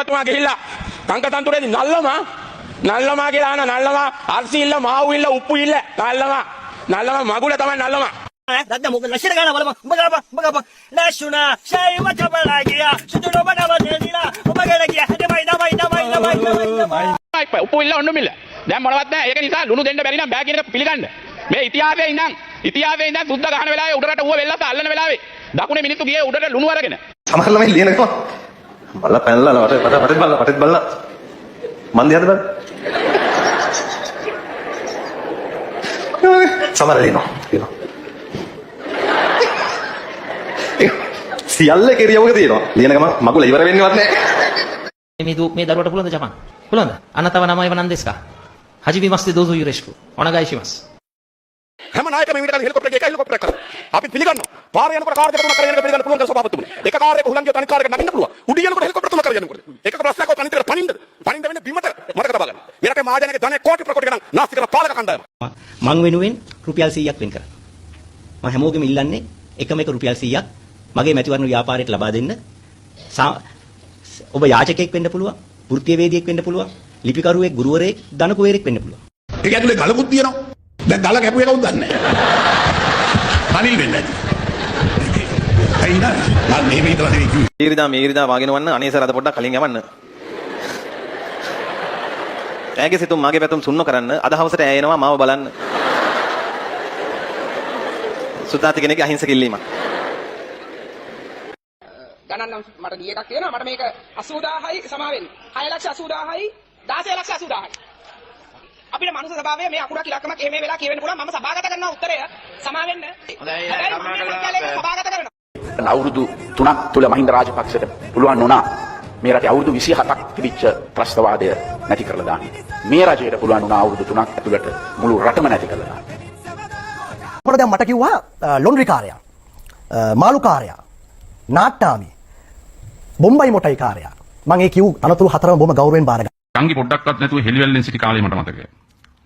මැතිවරතුමා ගිහිල්ලා කංකතන්තුරේදී නල්ලමා කියලා අහන නල්ලමා අර්සි ඉල්ල මාවු ඉල්ල උප්පු ඉල්ල නල්ලමා මගුල තමයි නල්ලමා Dadda mo na sira gana wala mo magapa nashuna shay wachapala giya sujudo banawa denila umagala giya damai උප්පු ඉල්ල ඔන්න මිල්ල දැන් මොනවත් නැහැ ඒක නිසා ලුණු දෙන්න බැරි නම් බෑ කියන එක පිළිගන්න මේ ඉතිහාසයේ ඉඳන් සුද්ධ ගහන වෙලාවේ උඩරට ඌව වෙල්ලස අල්ලන වෙලාවේ දකුණේ මිනිස්සු ගියේ උඩට ලුණු අරගෙන සමහර ළමයි ලියනවා බල්ලා පැනලා වටේ බලලා මන් දිහාද බලන්න සමහර ලියනවා සියල්ල කෙරියවක තියෙනවා ලියන ගම මගුල ඉවර වෙන්නේවත් නැහැ මේ දරුවට පුළුවන්ද ජපාන් පුළුවන්ද අනතව නමයි වනන් දෙස්කා හජිබි මස්ති දෝසු යුරෙෂ්කු ඔනගයිෂිමස් හැම නායකම මේ විදිහට හෙලිකොප්ටර් එකේ හෙලිකොප්ටර් එකක් අපි පිළිගන්නවා පාරේ යනකොට කාර් දෙක තුනක් කරගෙන පිළිගන්න පුළුවන් කියලා සභාපතිතුමනි එක කාර් එක හුලං ගියොත් අනිත් කාර් එකට නගින්න පුළුවන් උඩ යනකොට හෙලිකොප්ටර් තුනක් කරගෙන යනකොට එකක ප්‍රශ්නයක් ඔය අනිත් එකට පනින්නද වෙන්නේ බිමට මතක තබා ගන්න මේ රටේ මහජනගේ ධනෙ කෝටි ප්‍රකෝටි ගණන් නාස්ති කරන පාලක කණ්ඩායම මං වෙනුවෙන් රුපියල් 100ක් වෙන් කරා මම හැමෝගෙම ඉල්ලන්නේ එකම එක රුපියල් 100ක් මගේ මැතිවරණ ව්‍යාපාරයට ලබා දෙන්න ඔබ යාචකයෙක් වෙන්න පුළුවන් වෘත්තීයවේදියෙක් වෙන්න පුළුවන් ලිපිකරුවෙක් ගුරුවරයෙක් ධනකුවරයෙක් වෙන්න පුළුවන් ඒක ඇතුලේ ගලකුත් තියෙනවා දැන් ගල කැපුව එකවුත් දන්නේ නැහැ අනිල් වෙන්නේ නැති මේරිදා වාගෙන වන්න අනේ සර් අද පොඩ්ඩක් කලින් යවන්න ඈගේ සිතුම් මාගේ පැතුම් සුන්නු කරන්න අද හවසට ඇයෙනවා මාව බලන්න සුතාති කෙනෙක්ගේ අහිංසක ඉල්ලීමක් ගණන් නම් මට දී එකක් තියෙනවා මට මේක 80000යි සමා වෙන්නේ 6,80,000යි 16,80,000යි අපිට මනුස්ස සභාවේ මේ අකුරක් ඉලක්කමක් එහෙම වෙලා කියවෙන්න පුළුවන් මම සභාගත කරනවා උත්තරය සමා වෙන්න සභාගත කරනවා අවුරුදු 3ක් තුල මහින්ද රාජපක්ෂට පුළුවන් වුණා මේ රටේ අවුරුදු 27ක් තිබිච්ච ත්‍රස්තවාදය නැති කරලා දාන්න මේ රජයට පුළුවන් වුණා අවුරුදු 3ක් ඇතුළත මුළු රටම නැති කරලා දාන්න අපිට දැන් මට කිව්වා ලොන්ඩ්‍රි කාර්යය මාළු කාර්යය නාට්‍යාමි බොම්බයි මොටයි කාර්යය මම ඒ කිව් අනතුරු හතරම බොම ගෞරවයෙන් බාර ගත්තා අංගි පොඩ්ඩක්වත් නැතුව හෙලිවැල්ලෙන් සිටි කාලේ මට මතකයි.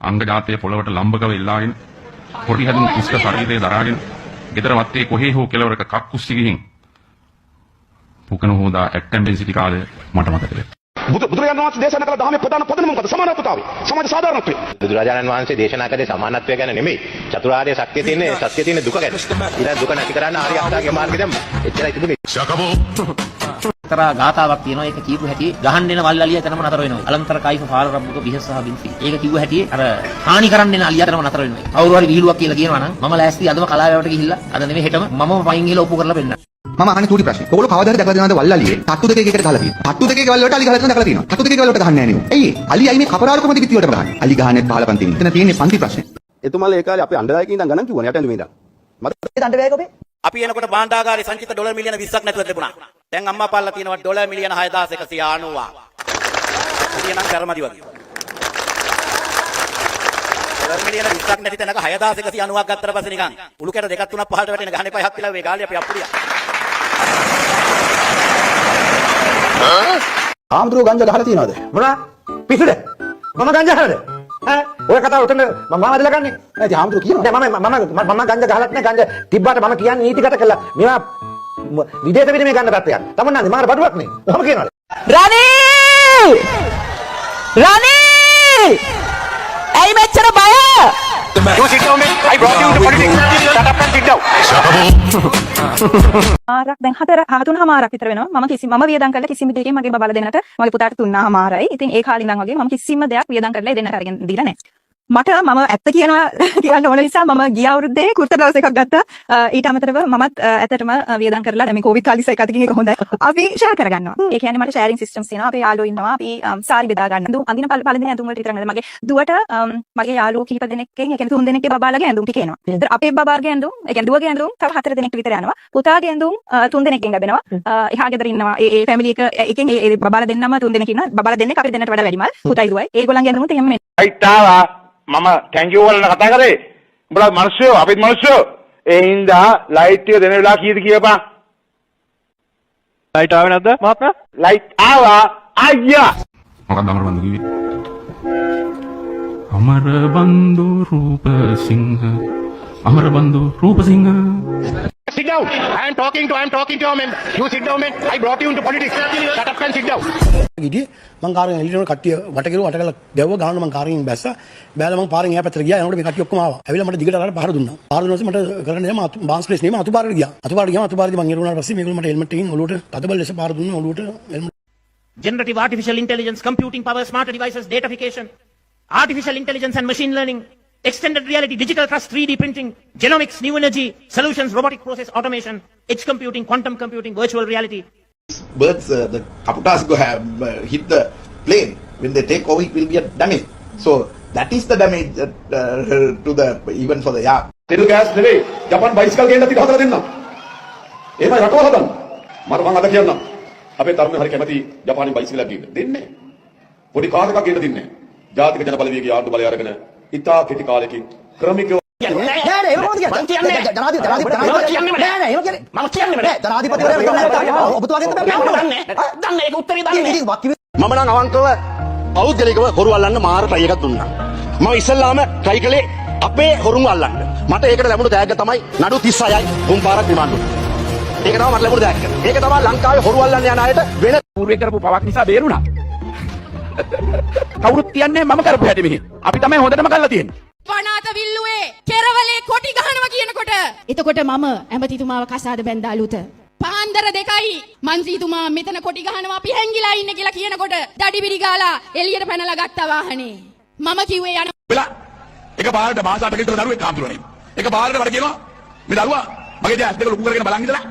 අංග ජාතය පොළවට ලම්බකව එල්ලාගෙන පොඩි හැදුන් ඉස්ක ශරීරයේ දරාගෙන ගෙදර වත්තේ කොහේ හෝ කෙලවරක කක්කුස්සි ගිහින් පුකන හොදා ඇක්ටම්බෙන් සිටි කාලේ මට මතකයි. බුදුරජාණන් වහන්සේ දේශනා කළ ධර්මයේ ප්‍රධාන පදනම මොකද? සමානත්වතාවය. සමාජ සාධාරණත්වය. බුදුරජාණන් වහන්සේ දේශනා කළේ සමානත්වය ගැන නෙමෙයි. චතුරාර්ය සත්‍ය තියෙන දුක ගැන. ඊට දුක නැති කරන්න ආර්ය අෂ්ටාංගික මාර්ගය දැම්ම. එච්චරයි තිබුණේ. තරා ගාතාවක් තියෙනවා ඒක කියපු හැටි ගහන්න එන වල්ලිය එතනම නතර වෙනවා අලන්තර කයිෆ ෆාල රබ්බුක බිහසහ බින්ති ඒක කිව්ව හැටි අර හානි කරන්න එන අලිය එතනම නතර වෙනවා කවුරු හරි විහිළුවක් කියලා කියනවා නම් මම ලෑස්ති අදම කලාවේවට ගිහිල්ලා අද නෙමෙයි හෙටම මම පයින් ගිහලා ඔප්පු කරලා පෙන්නන්න මම අහන්නේ චූටි ප්‍රශ්නේ. ඔයගොල්ලෝ කවදාද දැකලා දෙනවද වල්ලාලියේ? තට්ටු දෙකේ එකට ගහලා තියෙනවා. තට්ටු දෙකේ වල වලට අලි ගහලා තියෙනවා දැකලා තියෙනවා. තට්ටු දෙකේ වල වලට ගහන්නේ නැහැ නේ. ඇයි? අලි අයි මේ කපරාරු කොහොමද පිටි වලට ගහන්නේ? අලි ගහන්නේ 15 පන්ති. එතන තියෙන්නේ පන්ති ප්‍රශ්නේ. එතුමාලා ඒ කාලේ අපේ අණ්ඩදායකයන් ඉඳන් ගණන් කිව්වනේ යටෙන් මේ ඉඳන්. මට ඒ දඬ වේග ඔබේ අපි එනකොට භාණ්ඩාගාරේ සංචිත ඩොලර් මිලියන 20ක් නැතුව තිබුණා. දැන් අම්මා පාල්ලා තියෙනවා ඩොලර් මිලියන 6190. කියනනම් කර්මදි වගේ. ඩොලර් මිලියන 20ක් නැති තැනක 6190ක් ගත්තට පස්සේ නිකන් උළු කැට දෙකක් තුනක් පහළට වැටෙන ගහන්නේ පහක් පිළව වේ ගාලේ අපි අප්පුඩියා. ආම්ද්‍රෝ ගංජා ගහලා තියනවද? මොනවා පිසුද මම ගංජා හරද ඈ ඔය කතාව උතන මම අදලා ගන්නේ නැති ආම්ද්‍රෝ කියනවා. දැන් මම ගංජා ගහලත් නෑ ගංජා තිබ්බාට මම කියන්නේ නීතිගත කළා මේවා විදේශ විනිමය ගන්න තත්ත්වයක් තමන්නානේ මාර බඩුවක් නේ ඔහම කියනවලු රණී ඇයි මෙච්චර බය මාරක් දැන් 3:00මාරක් විතර වෙනවා මම වියදම් කරලා කිසිම දෙයකින් මගේ බබලා දෙන්නට මගේ පුතාට 3:00මාරයි ඉතින් ඒ කාලේ ඉඳන් වගේ මම කිසිම දෙයක් වියදම් කරලා දෙන්නට අරගෙන දීලා නැහැ මට මම ඇත්ත කියන්න ඕන නිසා මම ගිය අවුරුද්දේ කුර්තා බ්ලවුස් එකක් ගත්තා ඊට අමතරව මමත් ඇත්තටම වියදම් කරලා දැන් මේ කොවිඩ් කාලේ ඉස්සර එකත් ගිහින් හොඳයි අපි ෂෙයා කරගන්නවා ඒ කියන්නේ මට ෂෙයාරින් සිස්ටම්ස් තියෙනවා අපේ යාළුවෝ ඉන්නවා අපි සාරි බෙදා ගන්න අඳින පළඳින ඇඳුම් වලට විතර නෙවෙයි මගේ දුවට මගේ යාළුවෝ කිහිප දෙනෙක්ගෙන් ඒ කියන්නේ 3 දෙනෙක්ගේ බබාලාගේ ඇඳුම් ටික එනවා ඒතර අපේ බබාගේ ඇඳුම් ඒ කියන්නේ දුවගේ ඇඳුම් තව 4 දෙනෙක් විතර යනවා පුතාගේ ඇඳුම් 3 දෙනෙක්ගෙන් ලැබෙනවා එහා ගෙදර ඉන්නවා ඒ ෆැමිලි එකෙන් ඒ බබාලා දෙන්නම 3 දෙනෙක් ඉන්නවා බබාලා දෙන්නෙක් අපිට දෙන්නට වඩා වැඩිමල් පුතයි දුවයි ඒගොල්ලන්ගේ ඇඳුමුත් එහෙම අයිතාවා මම thank you වල කතා කරේ උඹලා මිනිස්සු අපිත් මිනිස්සු ඒ හින්දා ලයිට් එක දෙන වෙලාව කීයද කියපන් ලයිට් ආවේ නැද්ද මහත්මයා ලයිට් ආවා අයියා මොකක්ද අමර බන්දු කිව්වේ අමර බන්දු රූප සිංහ අමරබන්දු Rupasinghe Sit down. I am talking to your member. You sit down, man. I brought you into politics. Shut up and sit down. ගියේ මං කාරෙන් එළියට කට්ටිය වට කෙරුවා වට කළා ගැව්ව ගානට මං කාරෙන් බැස්සා බෑලා මං පාරෙන් එහා පැත්තට ගියා එනකොට මේ කට්ටිය ඔක්කොම ආවා ඇවිල්ලා මට දිගට අරගෙන පහර දුන්නා පහර දුන්නාට මට කරන්න යම බාන්ස් ප්ලේස් නෙමෙයි අතුපාරට ගියා අතුපාරට ගියාම අතුපාරදී මං ඉරුණාට පස්සේ මේගොල්ලෝ මට හෙල්මට් එකකින් ඔලුවට තදබල ලෙස පාර දුන්නා ඔලුවට helmet Generative artificial intelligence, computing power, smarter devices, datafication, artificial intelligence and machine learning, extended reality, digital trust, 3D printing, genomics, new energy, solutions, robotic process automation, edge computing, quantum computing, virtual reality. Birds, the kaputas go have hit the plane. When they take over, it will be a damage. So that is the damage to the even for the yard. තෙල් gas නෙවෙයි Japan bicycle ගේන්න තික හදලා දෙන්න. එහෙමයි රටවල් හදන්න. මට මං අද කියන්නම්. අපේ තරුණයෝ හරි කැමති ජපානයේ බයිසිකලයක් ගේන්න. දෙන්නේ. පොඩි කාර් එකක් ගේන්න දෙන්නේ. ජාතික ජනබලවේගයේ ආණ්ඩු බලය අරගෙන ඉතා කෙටි කාලෙකින් ක්‍රමිකව මම නම් අවංකව පෞද්ගලිකව හොරු අල්ලන්න මාර ට්‍රයි එකක් දුන්නා. මම ඉස්සල්ලාම ට්‍රයි කළේ අපේ හොරුන් අල්ලන්න. මට ඒකට ලැබුණු තෑග්ග තමයි නඩු 36යි තුන් පාරක් රිමාන්ඩ් දුන්නා. ඒක තමයි මට ලැබුණු තෑග්ග. ඒක තමයි ලංකාවේ හොරු අල්ලන්න යන අයට වෙන පූර්වේ කරපු පවක් නිසා බේරුණා. කවුරුත් කියන්නේ මම කරපු හැටි මෙහි. අපි තමයි හොඳටම කරලා තියෙන්නේ. වනාත විල්ලුවේ කෙරවලේ කොටි ගහනවා කියනකොට එතකොට මම ඇමතිතුමාව කසාද බැඳා අලුත පාන්දර 2යි මන්ත්‍රීතුමා මෙතන කොටි ගහනවා අපි හැංගිලා ඉන්නේ කියලා කියනකොට දඩිබිරි ගාලා එළියට පැනලා ගත්තා වාහනේ මම කිව්වේ යන වෙලා එක පාරට මාස 8කට විතර දරුවෙක් කාම්තුරනේ. එක පාරට මට කියනවා මේ දරුවා මගේ දැස් දෙක ලොකු කරගෙන බලන් ඉඳලා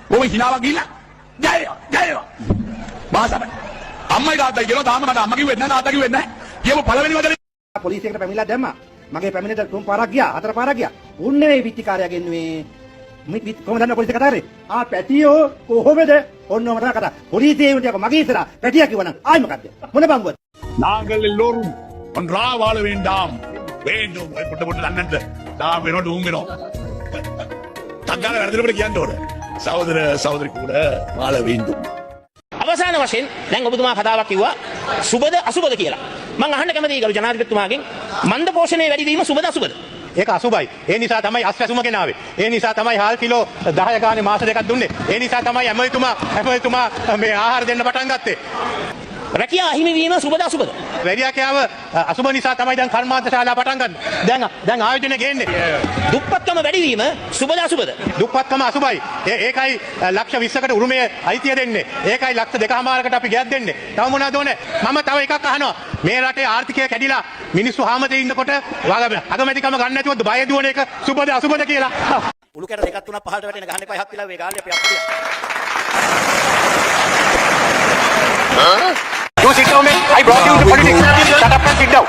කොහොම හිනාවක් ගිහිල්ලා ජය මාස 8 අම්මයි තාත්තයි කියනවා තාම මට අම්මා කිව්වෙත් නැහැ තාත්තා කිව්වෙත් නැහැ. කියමු පළවෙනි වදනේ පොලිසියකට පැමිණිලා දැම්මා මගේ පැමිණෙට තුන් පාරක් ගියා හතර පාරක් ගියා උන් නෙවෙයි පිටිකාරයා ගෙන්නුවේ මේ කොහොමද දන්න පොලිසිය කතා කරේ පැටියෝ කොහොමද ඔන්න මට කතා පොලිසියේ උන්ට මගේ ඉස්සරහ පැටියා කිව්වනම් ආයි මොකද්ද මොන බංගුවද நாங்கள் எல்லோரும் ஒன்றா வாழ வேண்டாம் வேண்டும் புட்ட புட்ட அண்ணன் நான் வேணும் ஊங்கணும் தங்கால இடத்துல කියන්න ඕන සහෝදර සහෝදරි கூட வாழ வேண்டும் අවසාන වශයෙන් දැන් ඔබතුමා කතාවක් කිව්වා සුබද අසුබද කියලා. මම අහන්න කැමතියි ගරු ජනාධිපතිතුමාගෙන් මන්ද පෝෂණය වැඩි වීම සුබද අසුබද? ඒක අසුබයි. ඒ නිසා තමයි අස්වැසුම ගෙනාවේ. ඒ නිසා තමයි හාල් කිලෝ 10 ගානේ මාස දෙකක් දුන්නේ. ඒ නිසා තමයි ඇමතිතුමා මේ ආහාර දෙන්න පටන් ගත්තේ. රැකියා අහිමි වීම සුබද අසුබද? වැඩියාකෑව අසුබ නිසා තමයි දැන් කර්මාන්ත ශාලා පටන් ගන්න. දැන් ආයෝජන ගේන්නේ. දුප්පත්කම වැඩි වීම සුබද අසුබද? දුප්පත්කම අසුබයි. ඒකයි ලක්ෂ 20කට උරුමයේ අයිතිය දෙන්නේ. ඒකයි ලක්ෂ 2.5කට අපි ගෑත් දෙන්නේ. තව මොනවද ඕනේ? මම තව එකක් අහනවා. මේ රටේ ආර්ථිකය කැඩිලා මිනිස්සු හැමතේ ඉන්නකොට අගමැතිකම ගන්න නැතුව බය දුවන එක සුබද අසුබද කියලා. උළු කැට දෙකක් තුනක් පහළට වැටෙන ගහන්න එපා හත් පිලා වේ ගාල්ලේ අපි අප්පිය. You sit down, man. I brought you into politics. Shut up and sit down.